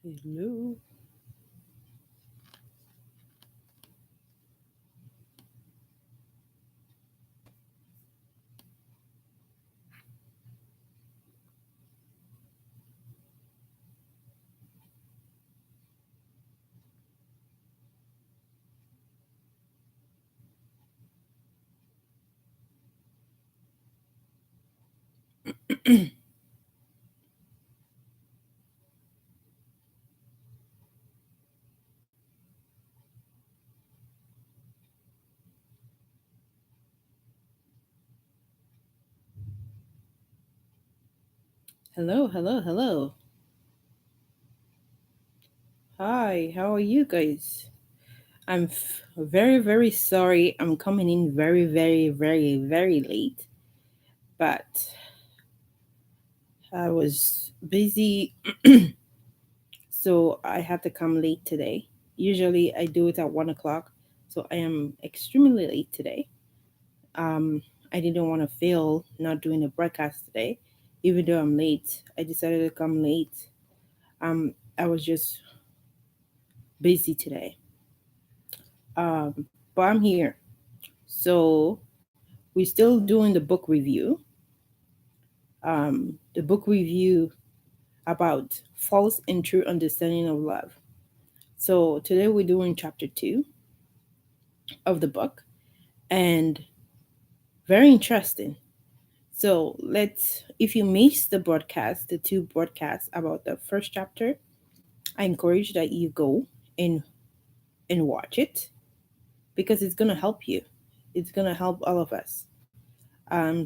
Hello. Hello, hello, hello. Hi, how are you guys? Very, very sorry. I'm coming in very, very, very, very late, but I was busy, so I had to come late today. Usually I do it at 1 o'clock, so I am extremely late today. Um, I didn't want to fail not doing a broadcast today, even though I'm late. I decided to come late. I was just busy today. But I'm here. So we're still doing the book review. The book review about false and true understanding of love. So today we're doing chapter 2 of the book, and very interesting. So if you missed the two broadcasts about the first chapter, I encourage that you go and watch it because it's gonna help you. It's gonna help all of us.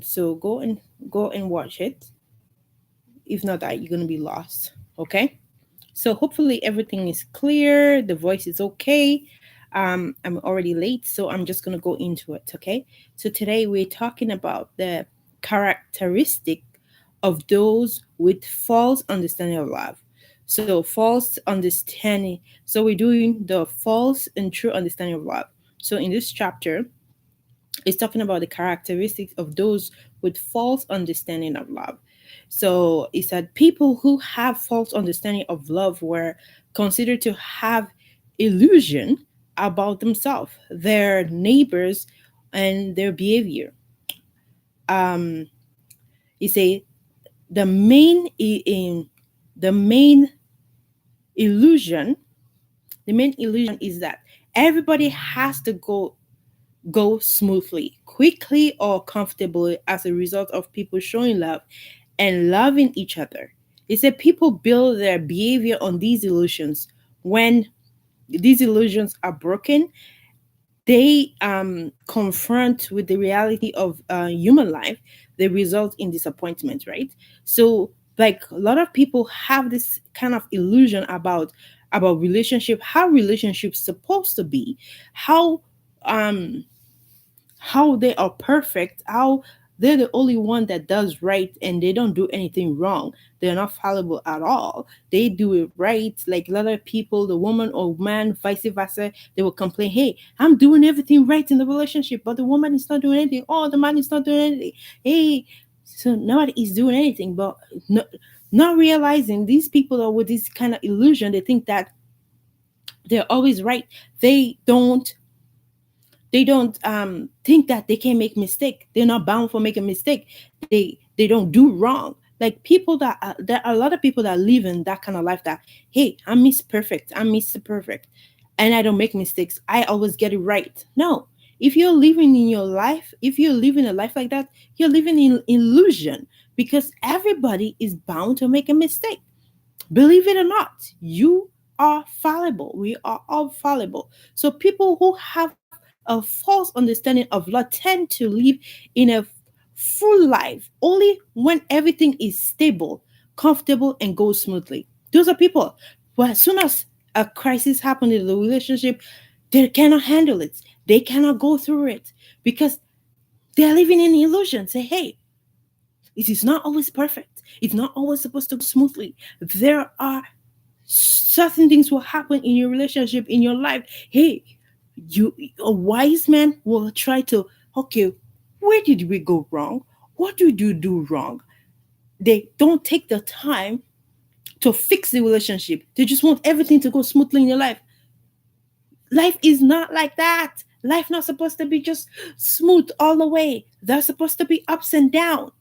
So go and watch it. If not that, you're gonna be lost. Okay. So hopefully everything is clear. The voice is okay. I'm already late, so I'm just gonna go into it. Okay. So today we're talking about the characteristic of those with false understanding of love. So false understanding. So we're doing the false and true understanding of love. So in this chapter, it's talking about the characteristics of those with false understanding of love. So it said people who have false understanding of love were considered to have illusion about themselves, their neighbors, and their behavior. Um, you say the the main illusion, the main illusion is that everybody has to go smoothly, quickly, or comfortably as a result of people showing love and loving each other. He said people build their behavior on these illusions. When these illusions are broken, they confront with the reality of human life, they result in disappointment, right? So like a lot of people have this kind of illusion about relationship, how relationships supposed to be, how um how they are perfect, how they're the only one that does right and they don't do anything wrong. They're not fallible at all. They do it right. Like a lot of people, the woman or man, vice versa, they will complain, hey, I'm doing everything right in the relationship, but the woman is not doing anything. Oh, the man is not doing anything. Hey, so nobody is doing anything, but no, not realizing these people are with this kind of illusion. They think that they're always right. They don't they don't think that they can make mistake. They're not bound for making mistake. They don't do wrong. Like people there are a lot of people that live in that kind of life that, hey, I'm Miss Perfect, I'm Mr. Perfect, and I don't make mistakes, I always get it right. No, if you're living in your life, if you're living a life like that, you're living in illusion, because everybody is bound to make a mistake. Believe it or not, you are fallible. We are all fallible. So people who have a false understanding of love tend to live in a full life only when everything is stable, comfortable, and goes smoothly. Those are people who, as soon as a crisis happens in the relationship, they cannot handle it. They cannot go through it because they're living in illusion. Say, hey, it is not always perfect. It's not always supposed to go smoothly. There are certain things will happen in your relationship, in your life. Hey, you a wise man will try to, okay, where did we go wrong? What did you do wrong? They don't take the time to fix the relationship. They just want everything to go smoothly in your life. Life is not like that. Life not supposed to be just smooth all the way. There's supposed to be ups and downs.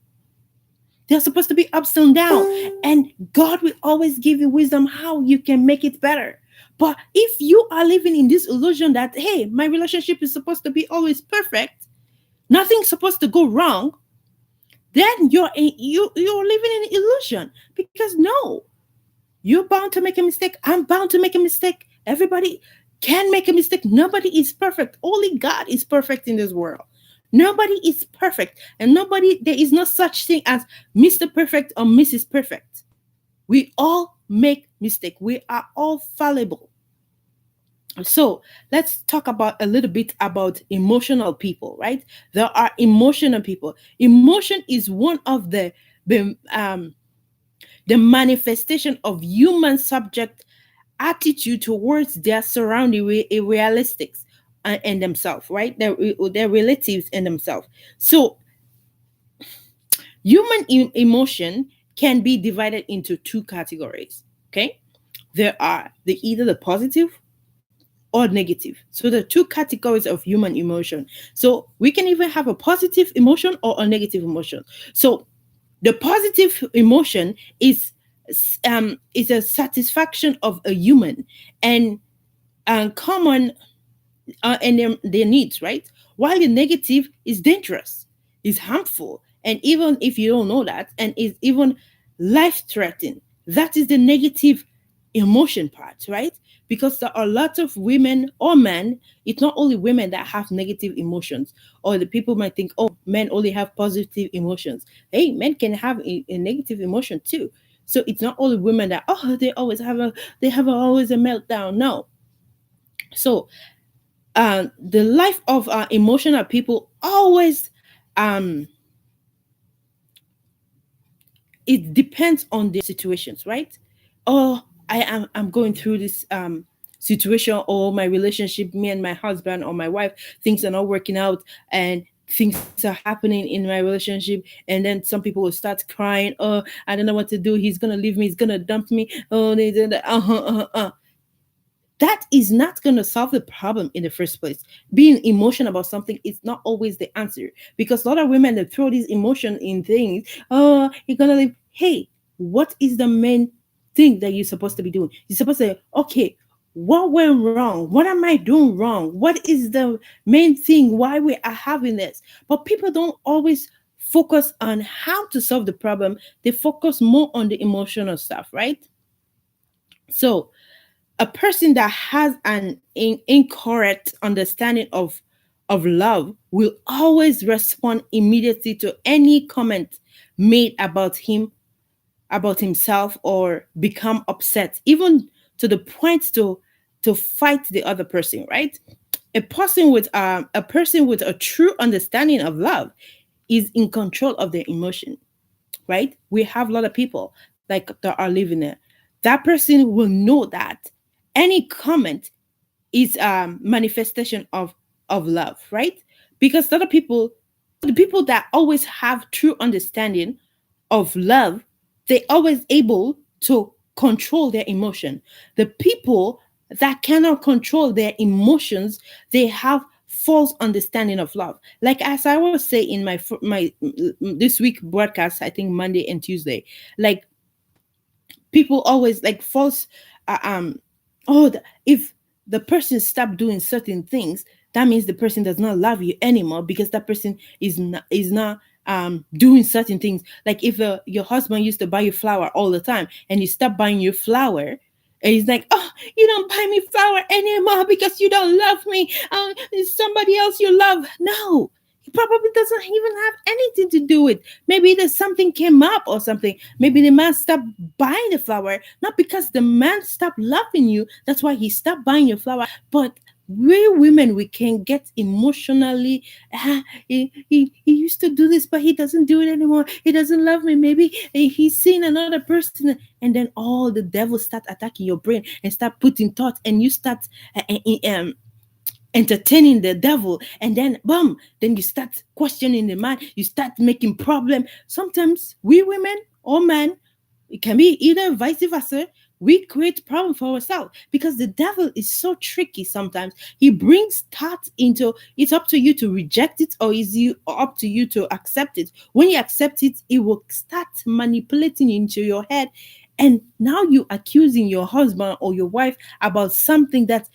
They're supposed to be ups and down. And God will always give you wisdom how you can make it better. But if you are living in this illusion that, hey, my relationship is supposed to be always perfect, nothing's supposed to go wrong, then you're living in an illusion. Because no, you're bound to make a mistake. I'm bound to make a mistake. Everybody can make a mistake. Nobody is perfect. Only God is perfect in this world. Nobody is perfect. And there is no such thing as Mr. Perfect or Mrs. Perfect. We all make mistake. We are all fallible. So let's talk about a little bit about emotional people, right? There are emotional people. Emotion is one of the manifestation of human subject attitude towards their surrounding realistics and themselves, right? Their relatives and themselves. So human emotion can be divided into two categories. Okay, there are either the positive or negative. So the two categories of human emotion. So we can even have a positive emotion or a negative emotion. So the positive emotion is a satisfaction of a human and common and their needs, right? While the negative is dangerous, is harmful, and even if you don't know that, and is even life threatening. That is the negative emotion part, right? Because there are lots of women or men. It's not only women that have negative emotions, or the people might think, oh, men only have positive emotions. Hey, men can have a negative emotion too. So it's not only women that they have always a meltdown. No. So the life of emotional people always um it depends on their situations, right? Oh, I'm going through this situation, or my relationship, me and my husband or my wife, things are not working out, and things are happening in my relationship. And then some people will start crying, oh, I don't know what to do, he's gonna leave me, he's gonna dump me, oh, that is not going to solve the problem in the first place. Being emotional about something is not always the answer, because a lot of women, they throw this emotion in things. Oh, you're gonna leave. Hey, what is the main thing that you're supposed to be doing? You're supposed to say, okay, what went wrong? What am I doing wrong? What is the main thing why we are having this? But people don't always focus on how to solve the problem. They focus more on the emotional stuff, right? So a person that has an incorrect understanding of love will always respond immediately to any comment made about him, about himself, or become upset, even to the point to fight the other person, right? A person with a true understanding of love is in control of their emotion, right? We have a lot of people like that are living there. That person will know that any comment is a manifestation of love, right? Because a lot of people, the people that always have true understanding of love, they always able to control their emotion. The people that cannot control their emotions, they have false understanding of love. Like as I was saying in my this week broadcast, I think Monday and Tuesday, like people always like false oh, if the person stop doing certain things, that means the person does not love you anymore, because that person is not doing certain things. Like if your husband used to buy you flower all the time and you stop buying your flower, and he's like, oh, you don't buy me flower anymore because you don't love me, it's somebody else you love. No, he probably doesn't even have anything to do with. Maybe there's something came up or something. Maybe the man stopped buying the flower, not because the man stopped loving you. That's why he stopped buying your flower. But we women, we can get emotionally. He used to do this, but he doesn't do it anymore. He doesn't love me. Maybe he's seen another person, and then all the devil start attacking your brain and start putting thoughts, and you start entertaining the devil, and then boom, then you start questioning the man, you start making problem. Sometimes we women or men, It can be either vice versa. We create problem for ourselves because the devil is so tricky sometimes. He brings thoughts into it's up to you to reject it or is you up to you to accept it. When you accept it, it will start manipulating into your head. And now you accusing your husband or your wife about something that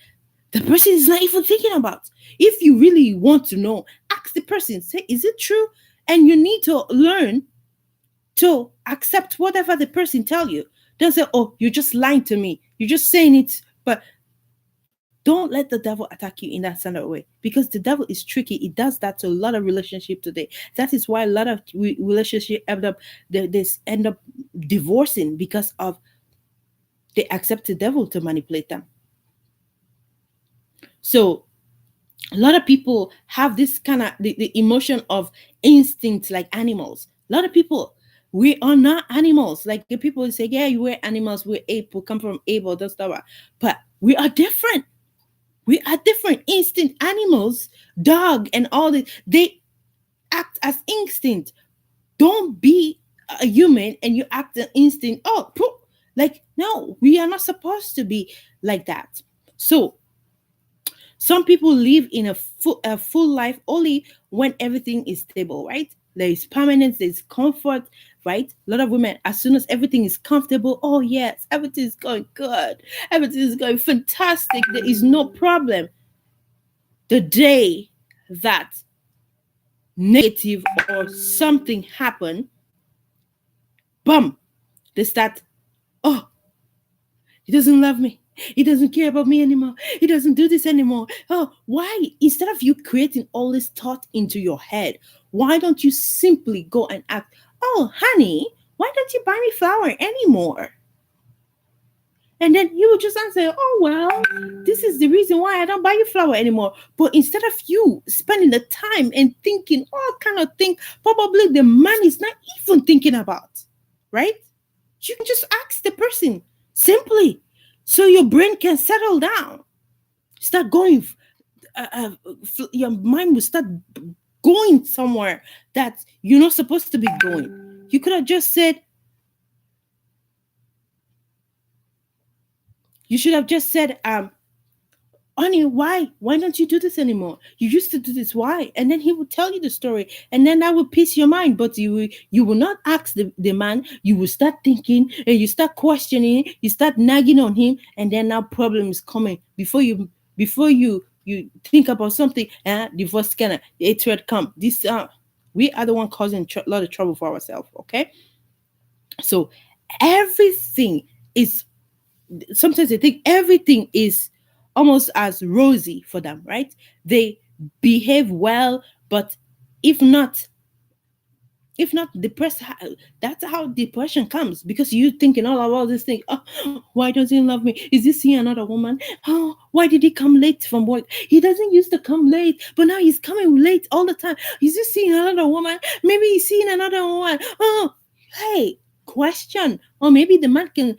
the person is not even thinking about. If you really want to know, ask the person, say, is it true? And you need to learn to accept whatever the person tell you. Don't say, "Oh, you're just lying to me. You're just saying it." But don't let the devil attack you in that kind of way because the devil is tricky. It does that to a lot of relationship today. That is why a lot of relationship end up divorcing because of they accept the devil to manipulate them. So a lot of people have this kind of the emotion of instinct like animals. A lot of people, we are not animals. Like the people say, yeah, you were animals, we're ape, we come from ape or those stuff. But we are different. We are different. Instinct animals, dog and all this, they act as instinct. Don't be a human and you act an instinct. Oh, like no, we are not supposed to be like that. So some people live in a full life only when everything is stable, right? There is permanence, there's comfort, right? A lot of women, as soon as everything is comfortable, oh yes, everything is going good, everything is going fantastic, there is no problem. The day that negative or something happen, bum, they start, oh, he doesn't love me. He doesn't care about me anymore. He doesn't do this anymore. Oh, why? Instead of you creating all this thought into your head, why don't you simply go and ask, oh, honey, why don't you buy me flower anymore? And then you will just answer, oh, well, this is the reason why I don't buy you flower anymore. But instead of you spending the time and thinking all kind of thing, probably the man is not even thinking about, right? You can just ask the person simply so your brain can settle down. Start going, your mind will start going somewhere that you're not supposed to be going. You could have just said, you should have just said, honey, why don't you do this anymore? You used to do this, why? And then he will tell you the story, and then that will piss your mind. But you will not ask the man. You will start thinking and you start questioning, you start nagging on him, and then now problem is coming before you think about something. Divorce scanner, a threat come, this we are the one causing a lot of trouble for ourselves. Okay, so everything is, sometimes they think everything is almost as rosy for them, right? They behave well, but if not, if not depressed, that's how depression comes, because you thinking all about this thing. Oh, why doesn't he love me? Is he seeing another woman? Oh, why did he come late from work? He doesn't used to come late, but now he's coming late all the time. Is he seeing another woman? Maybe he's seeing another woman. Oh, hey, question. Or maybe the man can,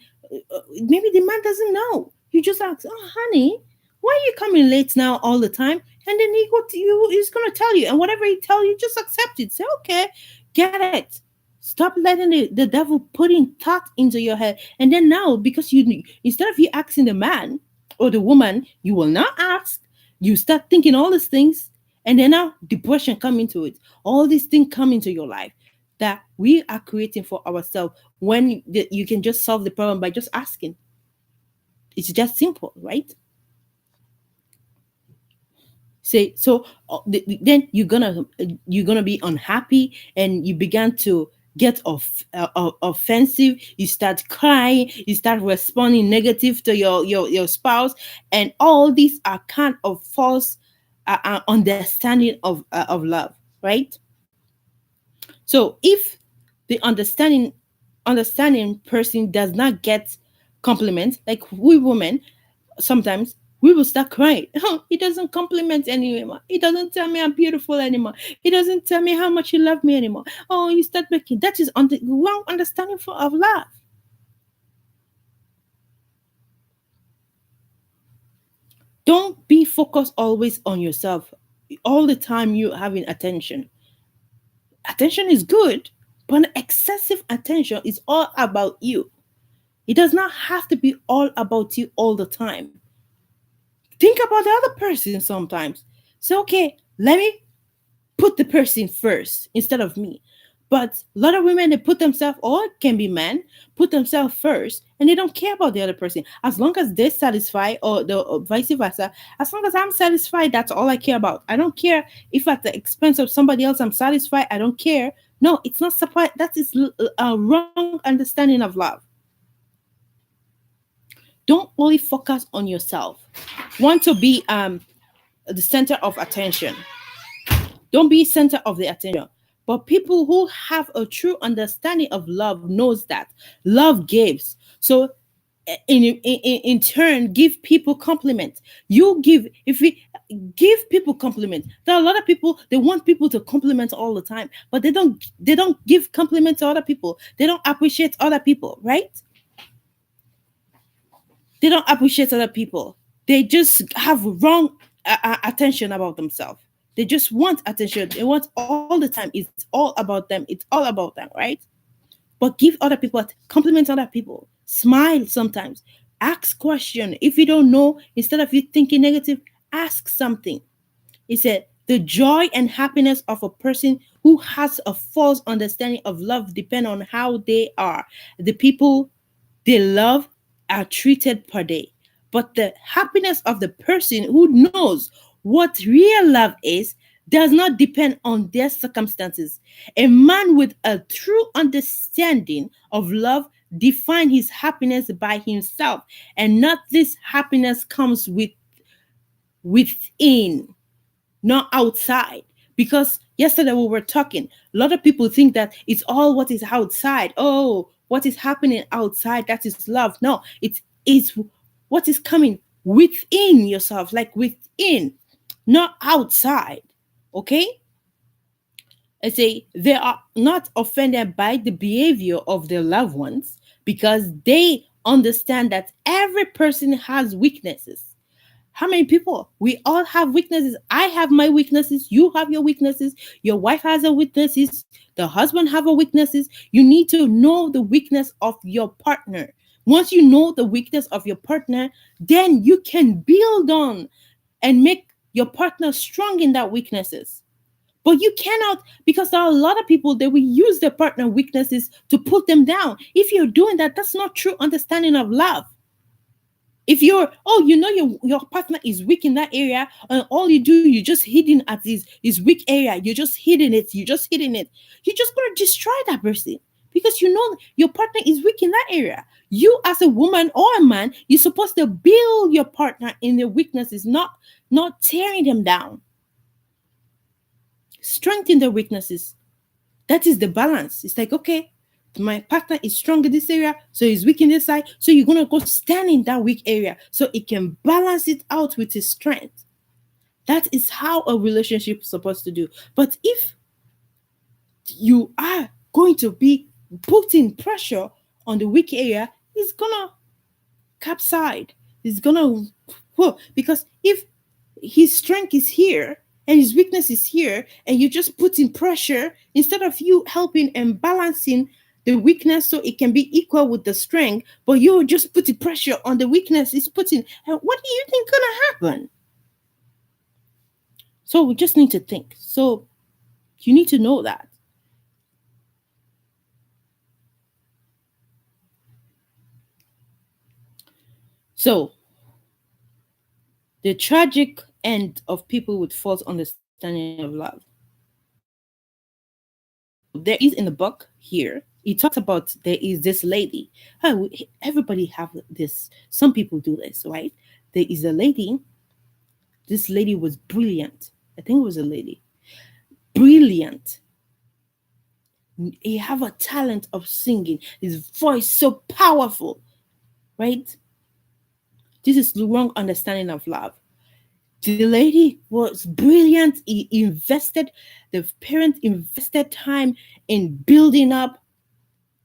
maybe the man doesn't know. You just ask, oh honey, why are you coming late now all the time? And then he go to you, he's gonna tell you, and whatever he tell you, just accept it. Say, okay, get it. Stop letting the devil putting thought into your head. And then now, because you, instead of you asking the man or the woman, you will not ask. You start thinking all these things, and then now depression come into it. All these things come into your life that we are creating for ourselves, when you can just solve the problem by just asking. It's just simple, right? Say so, then you're gonna be unhappy, and you began to get offensive. You start crying, you start responding negative to your spouse, and all these are kind of false understanding of love, right? So if the understanding person does not get compliment, like we women, sometimes we will start crying. Oh, he doesn't compliment anymore. He doesn't tell me I'm beautiful anymore. He doesn't tell me how much he loves me anymore. Oh, you start making, that is on the wrong understanding of love. Don't be focused always on yourself. All the time you having attention. Attention is good, But excessive attention is all about you. It does not have to be all about you all the time. Think about the other person sometimes. So, okay, let me put the person first instead of me. But a lot of women, they put themselves, or it can be men, put themselves first, and they don't care about the other person. As long as they're satisfied, or vice versa, as long as I'm satisfied, that's all I care about. I don't care if at the expense of somebody else I'm satisfied. I don't care. No, it's not supply. That is a wrong understanding of love. Don't only focus on yourself. Want to be the center of attention. Don't be center of the attention. But people who have a true understanding of love knows that love gives. So in turn, give people compliments. You give, if we give people compliments. There are a lot of people, they want people to compliment all the time, but they don't give compliments to other people. They don't appreciate other people, right? They don't appreciate other people. They just have wrong attention about themselves. They just want attention. They want all the time. It's all about them. It's all about them, right? But give other people, compliment other people. Smile sometimes. Ask question. If you don't know, instead of you thinking negative, ask something. He said, the joy and happiness of a person who has a false understanding of love depend on how they are. The people they love are treated per day. But the happiness of the person who knows what real love is does not depend on their circumstances. A man with a true understanding of love defines his happiness by himself, and not this happiness comes within, not outside. Because yesterday we were talking, a lot of people think that it's all what is outside. Oh, what is happening outside, that is love. No, it's what is coming within yourself, like within, not outside. Okay? I say they are not offended by the behavior of their loved ones because they understand that every person has weaknesses. How many people? We all have weaknesses. I have my weaknesses. You have your weaknesses. Your wife has her weaknesses. The husband have her weaknesses. You need to know the weakness of your partner. Once you know the weakness of your partner, then you can build on and make your partner strong in that weaknesses. But you cannot, because there are a lot of people that will use their partner weaknesses to put them down. If you're doing that, that's not true understanding of love. If you're, oh, you know your partner is weak in that area, and all you do, you just hidden at his weak area, you're just hidden it, you're just gonna destroy that person because you know your partner is weak in that area. You as a woman or a man, you're supposed to build your partner in their weaknesses, not tearing them down. Strengthen their weaknesses. That is the balance. It's like, okay, my partner is strong in this area, so he's weak in this side. So you're gonna go stand in that weak area so it can balance it out with his strength. That is how a relationship is supposed to do. But if you are going to be putting pressure on the weak area, it's gonna capsize. It's gonna, whoa, because if his strength is here and his weakness is here, and you just put in pressure instead of you helping and balancing the weakness so it can be equal with the strength, but you just putting pressure on the weakness is putting, and what do you think gonna happen? So we just need to think. So you need to know that. So the tragic end of people with false understanding of love. So there is in the book here, he talks about there is this lady. Everybody have this. Some people do this, right? There is a lady. This lady was brilliant. I think it was a lady. Brilliant. He have a talent of singing. His voice so powerful, right? This is the wrong understanding of love. The lady was brilliant. He invested, the parent invested time in building up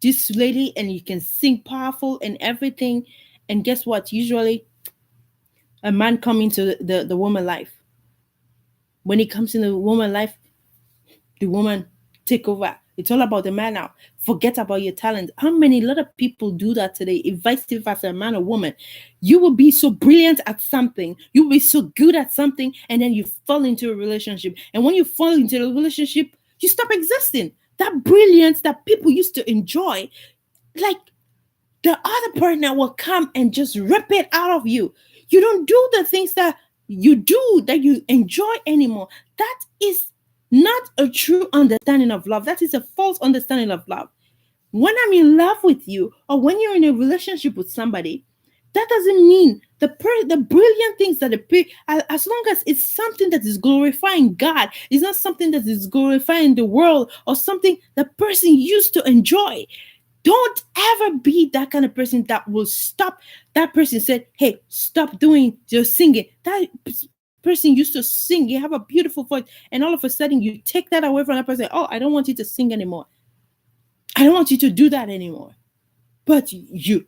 this lady, and you can sing powerful and everything. And guess what? Usually, a man come into the woman life. When he comes in the woman life, the woman take over. It's all about the man now. Forget about your talent. How many, a lot of people do that today? If vice versa, a man or woman, you will be so brilliant at something, you will be so good at something, and then you fall into a relationship. And when you fall into a relationship, you stop existing. That brilliance that people used to enjoy, like, the other partner will come and just rip it out of you. You don't do the things that you do that you enjoy anymore. That is not a true understanding of love. That is a false understanding of love. When I'm in love with you, or when you're in a relationship with somebody, that doesn't mean the brilliant things that as long as it's something that is glorifying God, it's not something that is glorifying the world or something the person used to enjoy. Don't ever be that kind of person that will stop. That person said, hey, stop doing your singing. That person used to sing, you have a beautiful voice, and all of a sudden you take that away from that person. Oh, I don't want you to sing anymore. I don't want you to do that anymore. But you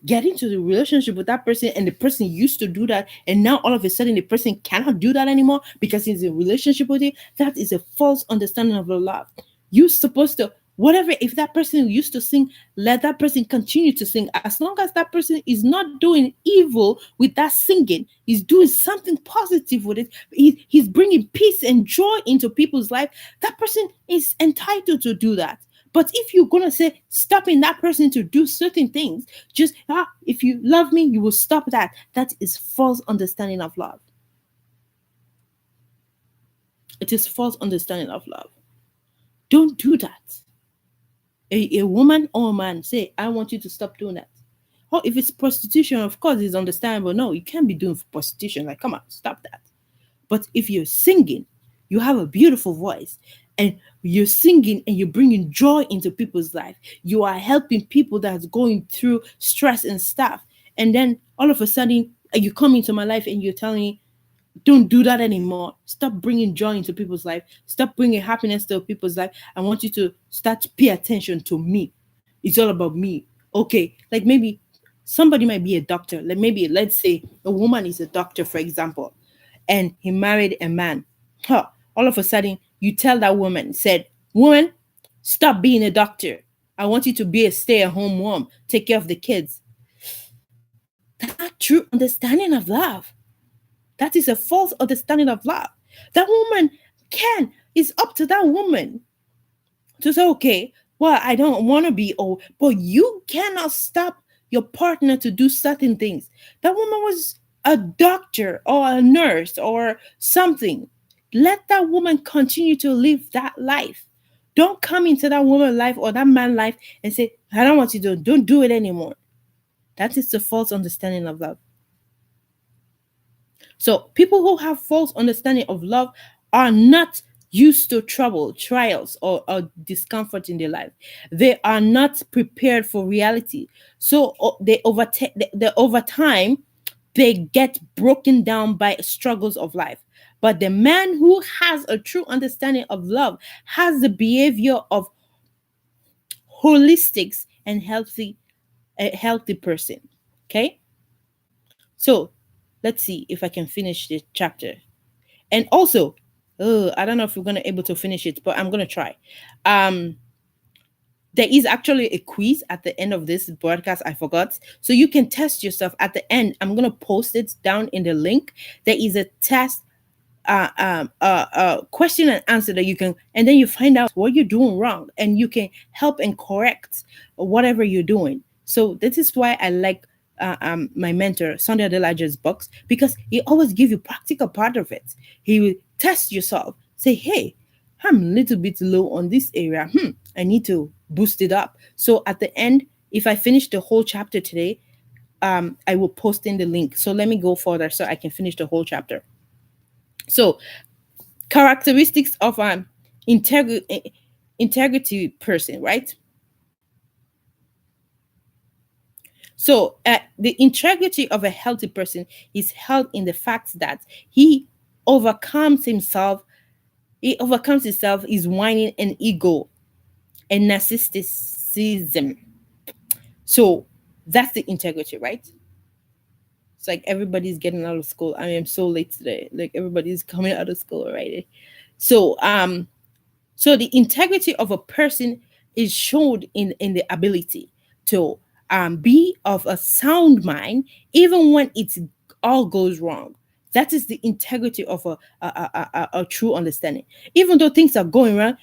get into the relationship with that person, and the person used to do that, and now all of a sudden the person cannot do that anymore because he's in a relationship with you. That is a false understanding of the love. You're supposed to, whatever, if that person used to sing, let that person continue to sing, as long as that person is not doing evil with that singing. He's doing something positive with it. He's bringing peace and joy into people's life. That person is entitled to do that. But if you're gonna say stopping that person to do certain things, just if you love me, you will stop that. That is false understanding of love. It is false understanding of love. Don't do that. A woman or a man say, I want you to stop doing that. Oh, if it's prostitution, of course it's understandable. No, you can't be doing prostitution. Like, come on, stop that. But if you're singing, you have a beautiful voice, and you're singing and you're bringing joy into people's life. You are helping people that's going through stress and stuff. And then all of a sudden, you come into my life and you're telling me, don't do that anymore. Stop bringing joy into people's life. Stop bringing happiness to people's life. I want you to start to pay attention to me. It's all about me. Okay, like maybe somebody might be a doctor. Like maybe, let's say a woman is a doctor, for example, and he married a man. Huh. All of a sudden, you tell that woman, said, woman, stop being a doctor. I want you to be a stay-at-home mom. Take care of the kids. That's not true understanding of love. That is a false understanding of love. That woman it's up to that woman to say, okay, well, I don't want to be old, but you cannot stop your partner to do certain things. That woman was a doctor or a nurse or something. Let that woman continue to live that life. Don't come into that woman's life or that man's life and say, I don't want you to don't do it anymore. That is the false understanding of love. So people who have false understanding of love are not used to trouble, trials, or discomfort in their life. They are not prepared for reality. So they overtake the over time they get broken down by struggles of life. But the man who has a true understanding of love has the behavior of holistics and healthy a healthy person. Okay? So let's see if I can finish this chapter. And also, I don't know if we're gonna able to finish it, but I'm gonna try. Um, there is actually a quiz at the end of this broadcast. I forgot, so you can test yourself at the end. I'm gonna post it down in the link. There is a test question and answer that you can, and then you find out what you're doing wrong, and you can help and correct whatever you're doing. So this is why I like my mentor Sunday Adelaja's books, because he always give you practical part of it. He will test yourself, say, hey, I'm a little bit low on this area. I need to boost it up. So at the end, if I finish the whole chapter today, I will post in the link. So let me go further so I can finish the whole chapter. So, characteristics of an integrity person, right? So, the integrity of a healthy person is held in the fact that overcomes himself. He overcomes himself, his whining and ego and narcissism. So, that's the integrity, right? It's like everybody's getting out of school. I am so late today. Like everybody's coming out of school already. So, So the integrity of a person is shown in the ability to be of a sound mind even when it all goes wrong. That is the integrity of a true understanding. Even though things are going wrong,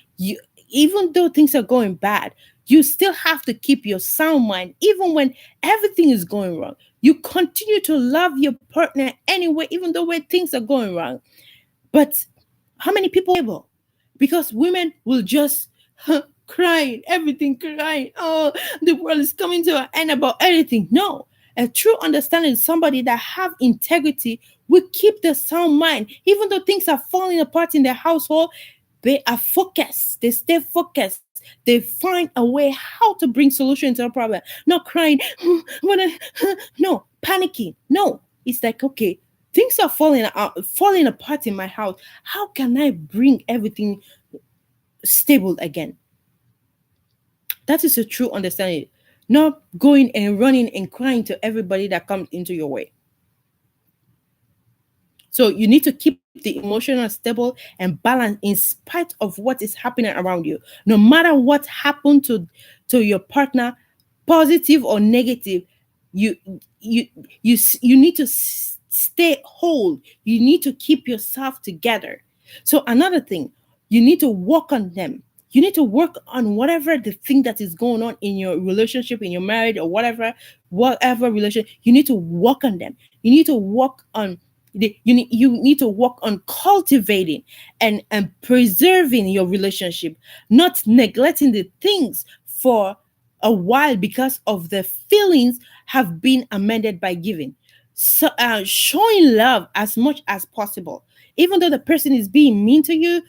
even though things are going bad, you still have to keep your sound mind even when everything is going wrong. You continue to love your partner anyway, even though when things are going wrong. But how many people able? Because women will just crying, everything crying. Oh, the world is coming to an end about everything. No, a true understanding is somebody that have integrity will keep the sound mind, even though things are falling apart in their household. They are focused. They stay focused. They find a way how to bring solution to a problem. Not crying, no, panicking. No, it's like okay, things are falling apart in my house. How can I bring everything stable again? That is a true understanding. Not going and running and crying to everybody that comes into your way. So you need to keep the emotional stable and balance in spite of what is happening around you. No matter what happened to your partner, positive or negative, you you you need to stay whole. You need to keep yourself together. So another thing, you need to work on them. You need to work on whatever the thing that is going on in your relationship, in your marriage, or whatever relation. You need to work on them. You need to work on you need to work on cultivating and preserving your relationship, not neglecting the things for a while because of the feelings have been amended by giving. So showing love as much as possible, even though the person is being mean to you,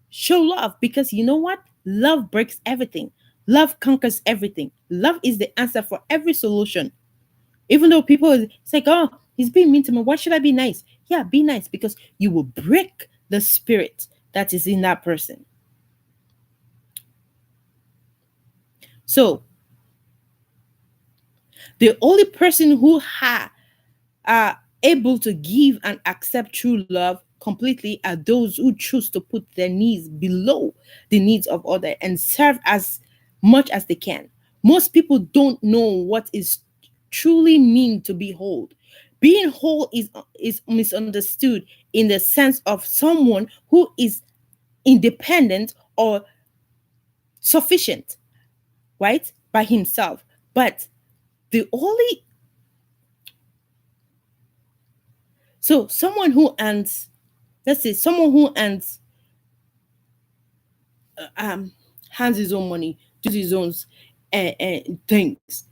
show love, because you know what, love breaks everything. Love conquers everything. Love is the answer for every solution. Even though people, it's like, oh, he's being mean to me. Why should I be nice? Yeah, be nice because you will break the spirit that is in that person. So the only person who are able to give and accept true love completely are those who choose to put their needs below the needs of others and serve as much as they can. Most people don't know what is truly mean to be whole. Being whole is misunderstood in the sense of someone who is independent or sufficient, right, by himself. But the only so someone who earns, let's say someone who earns um has his own money, do his own things,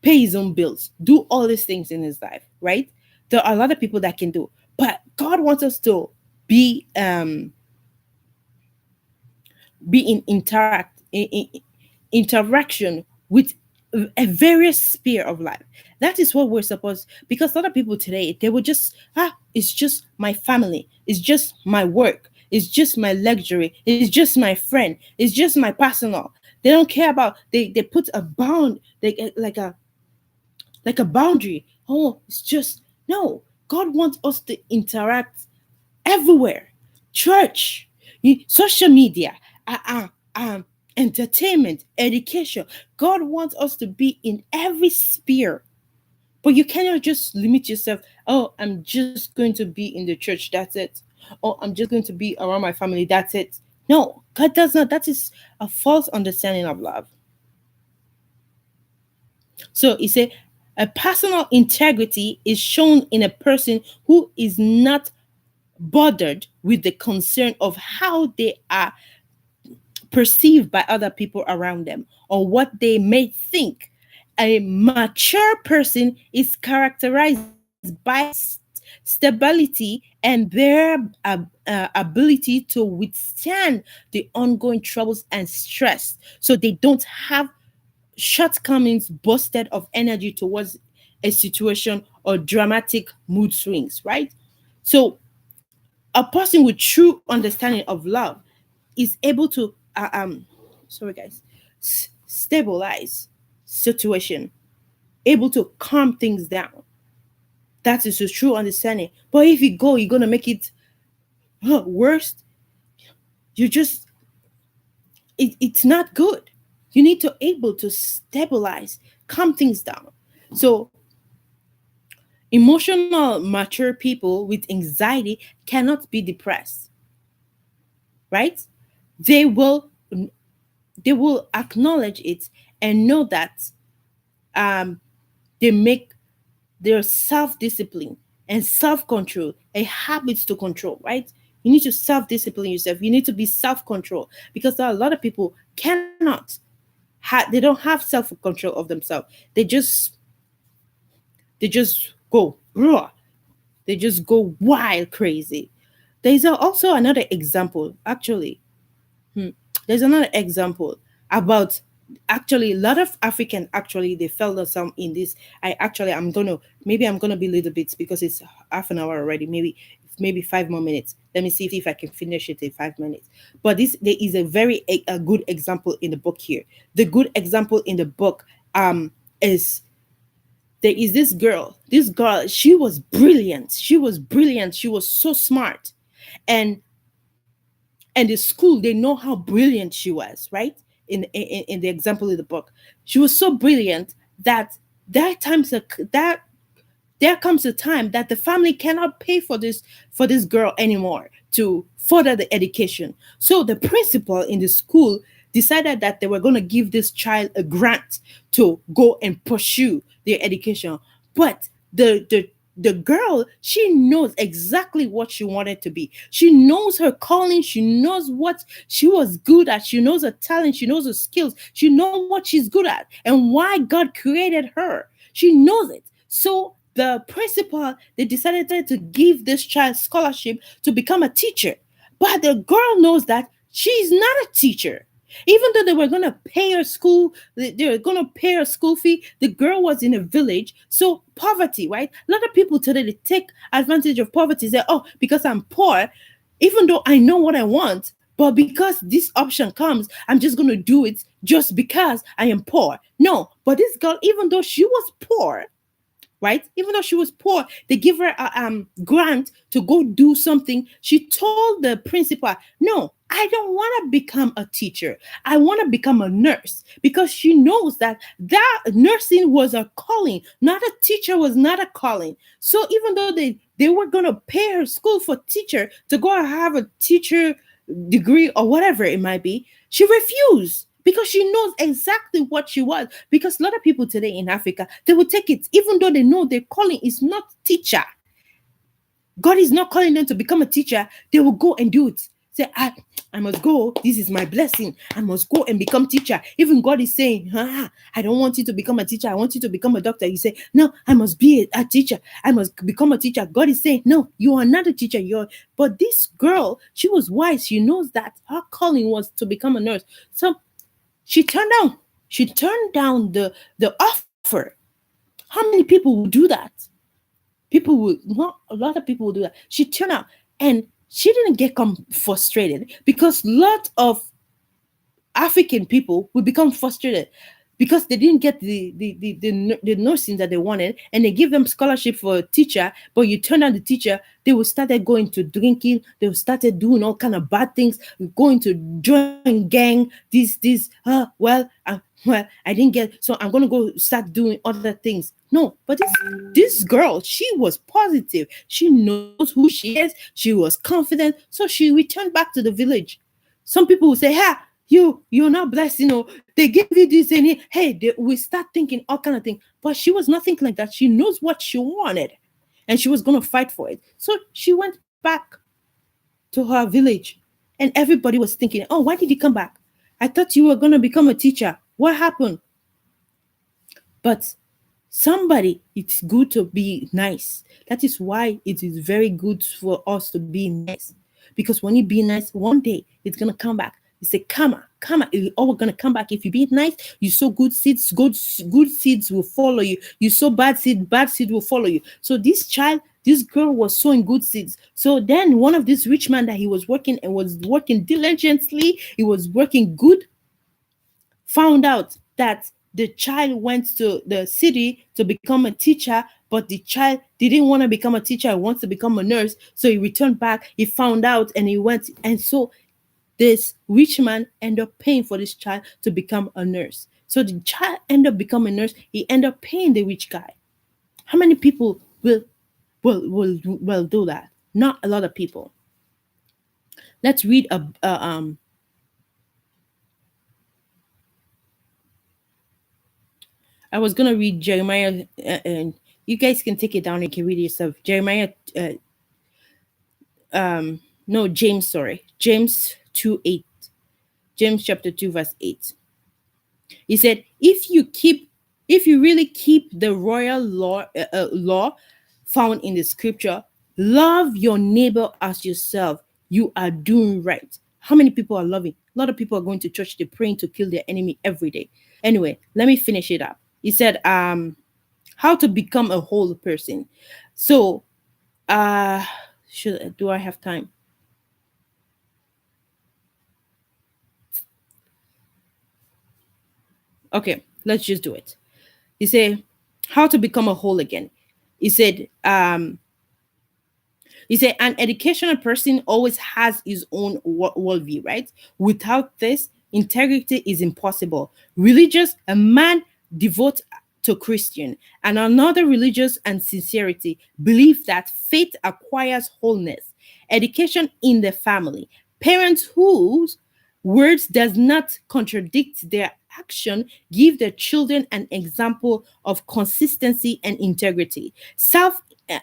pay his own bills, do all these things in his life, right? There are a lot of people that can do, but God wants us to be be in interaction with a various sphere of life. That is what we're supposed, because a lot of people today, they will just it's just my family, it's just my work, it's just my luxury, it's just my friend, it's just my personal. They don't care about, they put a bound, like a boundary. Oh, it's just no. God wants us to interact everywhere. Church, social media, uh, uh, um, entertainment, education. God wants us to be in every sphere. But you cannot just limit yourself. Oh, I'm just going to be in the church. That's it. Oh, I'm just going to be around my family. That's it. No, God does not. That is a false understanding of love. So he said, a personal integrity is shown in a person who is not bothered with the concern of how they are perceived by other people around them or what they may think. A mature person is characterized by stability and their ability to withstand the ongoing troubles and stress. So they don't have shortcomings busted of energy towards a situation or dramatic mood swings, right? So a person with true understanding of love is able to sorry guys, stabilize situation, able to calm things down. That is a true understanding. But if you go, you're gonna make it worse. You just it's not good. You need to able to stabilize, calm things down. So emotional mature people with anxiety cannot be depressed, right? They will they will acknowledge it and know that um they make their self-discipline and self-control a habit to control, right? You need to self-discipline yourself. You need to be self-control, because there are a lot of people cannot they don't have self-control of themselves. They just go raw. They just go wild crazy. There's also another example, actually. Hmm. There's another example about, actually, a lot of African, actually, they felt us some in this. I'm gonna be a little bit, because it's half an hour already. Maybe 5 more minutes. Let me see if I can finish it in 5 minutes. But this there is a good example in the book here. The good example in the book is, there is this girl. This girl, she was brilliant. She was brilliant. She was so smart. And and the school, they know how brilliant she was, right? In the example in the book, she was so brilliant that that times that there comes a time that the family cannot pay for this girl anymore to further the education. So the principal in the school decided that they were going to give this child a grant to go and pursue their education. But the girl, she knows exactly what she wanted to be. She knows her calling. She knows what she was good at. She knows her talent. She knows her skills. She knows what she's good at and why God created her. She knows it. So the principal, they decided to give this child scholarship to become a teacher. But the girl knows that she's not a teacher. Even though they were gonna pay her school, they were gonna pay her school fee. The girl was in a village, so poverty, right? A lot of people today, they take advantage of poverty. Say, "Oh, because I'm poor, even though I know what I want, but because this option comes, I'm just gonna do it just because I am poor." No, but this girl, even though she was poor, right? Even though she was poor, they give her a grant to go do something. She told the principal, "No, I don't want to become a teacher. I want to become a nurse," because she knows that nursing was a calling, not a teacher was not a calling. So even though they were going to pay her school for teacher to go and have a teacher degree or whatever it might be, she refused because she knows exactly what she was. Because a lot of people today in Africa, they will take it, even though they know their calling is not teacher. God is not calling them to become a teacher. They will go and do it. Say, I must go. This is my blessing. I must go and become teacher. Even God is saying, I don't want you to become a teacher. I want you to become a doctor. You say, no, I must be a teacher. I must become a teacher. God is saying, no, you are not a teacher. But this girl, she was wise. She knows that her calling was to become a nurse. So she turned down. She turned down the offer. How many people will do that? People will not a lot of people will do that. She turned out, and she didn't get frustrated, because lot of African people will become frustrated because they didn't get the nursing that they wanted, and they give them scholarship for a teacher, but you turn down the teacher. They will started going to drinking. They will started doing all kind of bad things, going to join gang. Well, I didn't get, so I'm gonna go start doing other things. No, but this girl, she was positive. She knows who she is. She was confident, so she returned back to the village. Some people will say, "Ha, you're not blessed, they give you this, and hey, we start thinking all kind of things." But she was not thinking like that. She knows what she wanted, and she was going to fight for it. So she went back to her village, and everybody was thinking, "Oh, why did you come back? I thought you were going to become a teacher. What happened?" But somebody, it's good to be nice. That is why it is very good for us to be nice. Because when you be nice, one day it's gonna come back. You say, come on, it's all gonna come back. If you be nice, you sow good seeds, good seeds will follow you. You sow bad seed will follow you. So this girl was sowing good seeds. So then one of this rich man that he was working and was working diligently, he was working good, found out that the child went to the city to become a teacher, but the child didn't want to become a teacher. He wants to become a nurse. So he returned back. He found out and he went. And so this rich man end up paying for this child to become a nurse. So the child end up becoming a nurse. He end up paying the rich guy. How many people will do that? Not a lot of people. Let's read I was gonna read Jeremiah, and you guys can take it down and can read it yourself. Jeremiah, no, James, sorry, James 2:8, James chapter 2 verse 8. He said, if you really keep the royal law found in the scripture, love your neighbor as yourself, you are doing right. How many people are loving? A lot of people are going to church, they're praying to kill their enemy every day. Anyway, let me finish it up. He said, how to become a whole person. So, uh, should do I have time? Okay, let's just do it. He said, how to become a whole again. He said, an educational person always has his own worldview, right? Without this, integrity is impossible. Religious, a man devote to Christian, and another religious and sincerity believe that faith acquires wholeness. Education in the family. Parents whose words does not contradict their action give their children an example of consistency and integrity. Self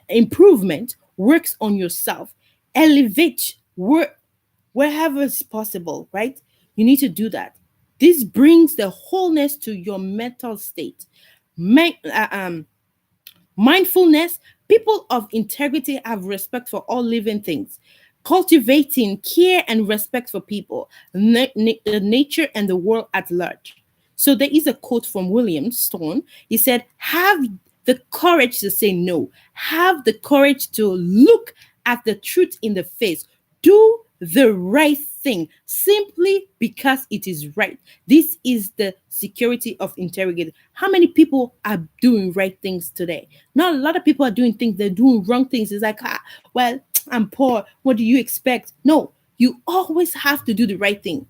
improvement works on yourself. Elevate wherever it's possible, right? You need to do that. This brings the wholeness to your mental state. Ma- uh, um, Mindfulness, people of integrity have respect for all living things, cultivating care and respect for people, the nature, and the world at large. So there is a quote from William Stone. He said, have the courage to say no, have the courage to look at the truth in the face, do the right thing simply because it is right. This is the security of integrity. How many people are doing right things today? Not a lot of people are doing things, they're doing wrong things. It's like, well, I'm poor. What do you expect? No, you always have to do the right thing.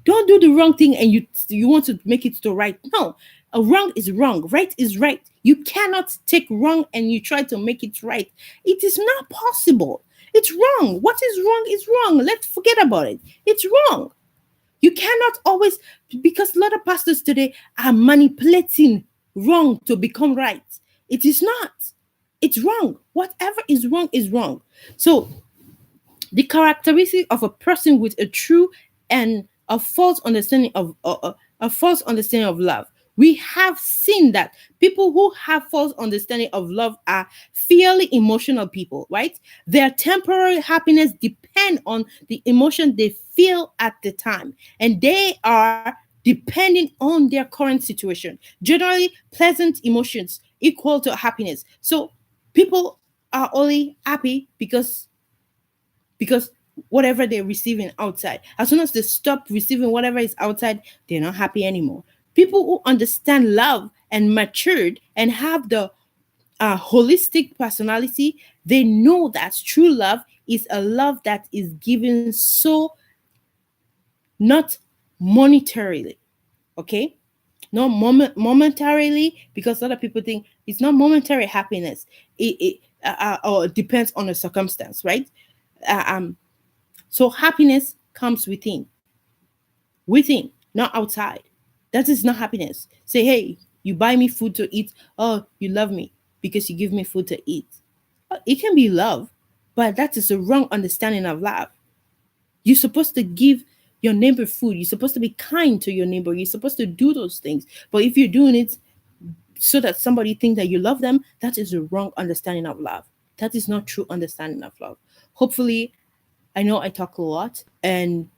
Don't do the wrong thing and you want to make it to right. No, a wrong is wrong. Right is right. You cannot take wrong and you try to make it right. It is not possible. It's wrong. What is wrong is wrong. Let's forget about it. It's wrong. You cannot always, because a lot of pastors today are manipulating wrong to become right. It is not. It's wrong. Whatever is wrong is wrong. So the characteristic of a person with a true and a false understanding of a false understanding of love. We have seen that people who have false understanding of love are fairly emotional people, right? Their temporary happiness depend on the emotion they feel at the time, and they are depending on their current situation. Generally, pleasant emotions equal to happiness. So people are only happy because whatever they're receiving outside, as soon as they stop receiving whatever is outside, they're not happy anymore. People who understand love and matured and have the holistic personality, they know that true love is a love that is given so not monetarily, okay? Not momentarily, because other people think it's not momentary happiness. Or it depends on the circumstance, right? Uh, um, So happiness comes within, not outside. That is not happiness. Say, hey, you buy me food to eat. Oh, you love me because you give me food to eat. It can be love, but that is a wrong understanding of love. You're supposed to give your neighbor food. You're supposed to be kind to your neighbor. You're supposed to do those things. But if you're doing it so that somebody think that you love them, that is a wrong understanding of love. That is not true understanding of love. Hopefully, I know I talk a lot, and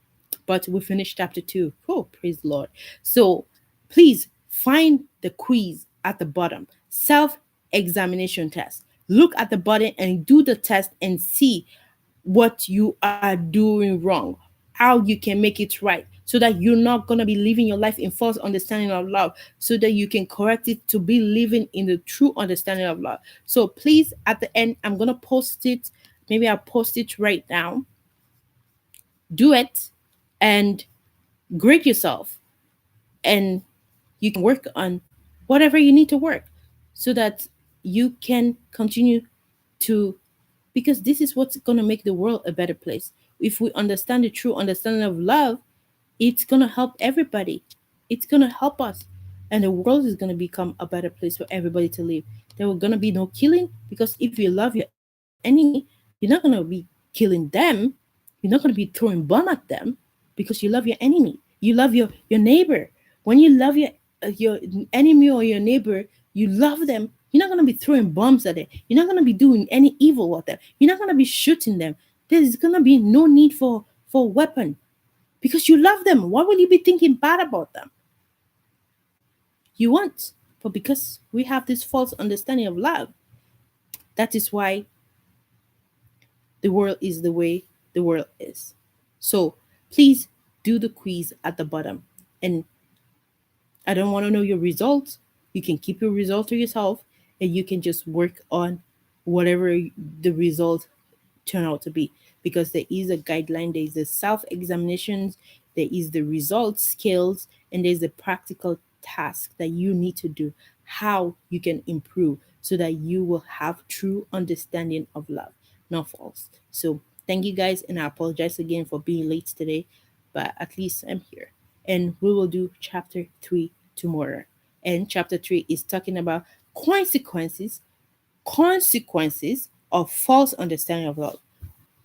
but we finished chapter 2. Oh, praise the Lord. So please find the quiz at the bottom. Self-examination test. Look at the bottom and do the test and see what you are doing wrong, how you can make it right, so that you're not going to be living your life in false understanding of love, so that you can correct it to be living in the true understanding of love. So please, at the end, I'm going to post it. Maybe I'll post it right now. Do it. and grade yourself, and you can work on whatever you need to work so that you can continue to, because this is what's going to make the world a better place. If we understand the true understanding of love, it's going to help everybody. It's going to help us. And the world is going to become a better place for everybody to live. There will going to be no killing, because if you love your enemy, you're not going to be killing them. You're not going to be throwing bomb at them, because you love your enemy. You love your neighbor. When you love your enemy or your neighbor, you love them. You're not going to be throwing bombs at them. You're not going to be doing any evil with them. You're not going to be shooting them. There's going to be no need for weapon, because you love them. Why would you be thinking bad about them? You won't. But because we have this false understanding of love, that is why the world is the way the world is. So please do the quiz at the bottom. And I don't want to know your results. You can keep your result to yourself, and you can just work on whatever the result turn out to be, because there is a guideline, there is the self examinations, there is the result skills, and there's the practical task that you need to do, how you can improve so that you will have true understanding of love, not false. So thank you guys, and I apologize again for being late today, but at least I'm here. And we will do chapter 3 tomorrow. And chapter 3 is talking about consequences consequences of false understanding of love.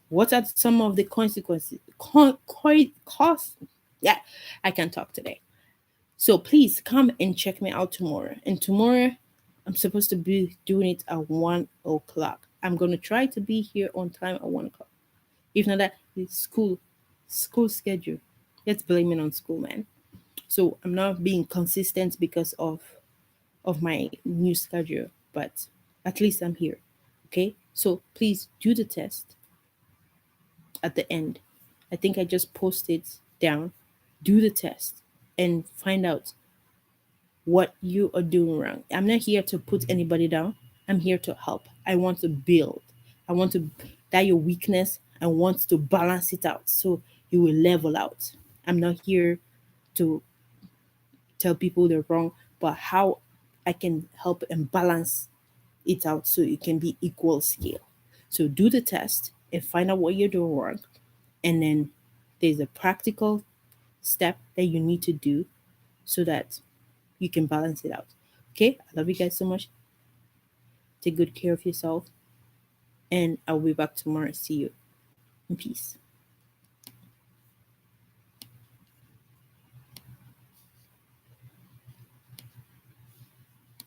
What are some of the consequences? Cost. Yeah, I can talk today. So please come and check me out tomorrow. And tomorrow, I'm supposed to be doing it at 1 o'clock. I'm gonna try to be here on time at 1 o'clock. If not that, it's school schedule. Let's blame it on school, man. So I'm not being consistent because of my new schedule, but at least I'm here. Okay? So please do the test at the end. I think I just posted down. Do the test and find out what you are doing wrong. I'm not here to put anybody down. I'm here to help. I want to build. I want to that your weakness. I want to balance it out so you will level out. I'm not here to tell people they're wrong, but how I can help and balance it out so it can be equal scale. So do the test and find out what you're doing wrong. And then there's a practical step that you need to do so that you can balance it out. Okay? I love you guys so much. Take good care of yourself. And I'll be back tomorrow. See you. In peace.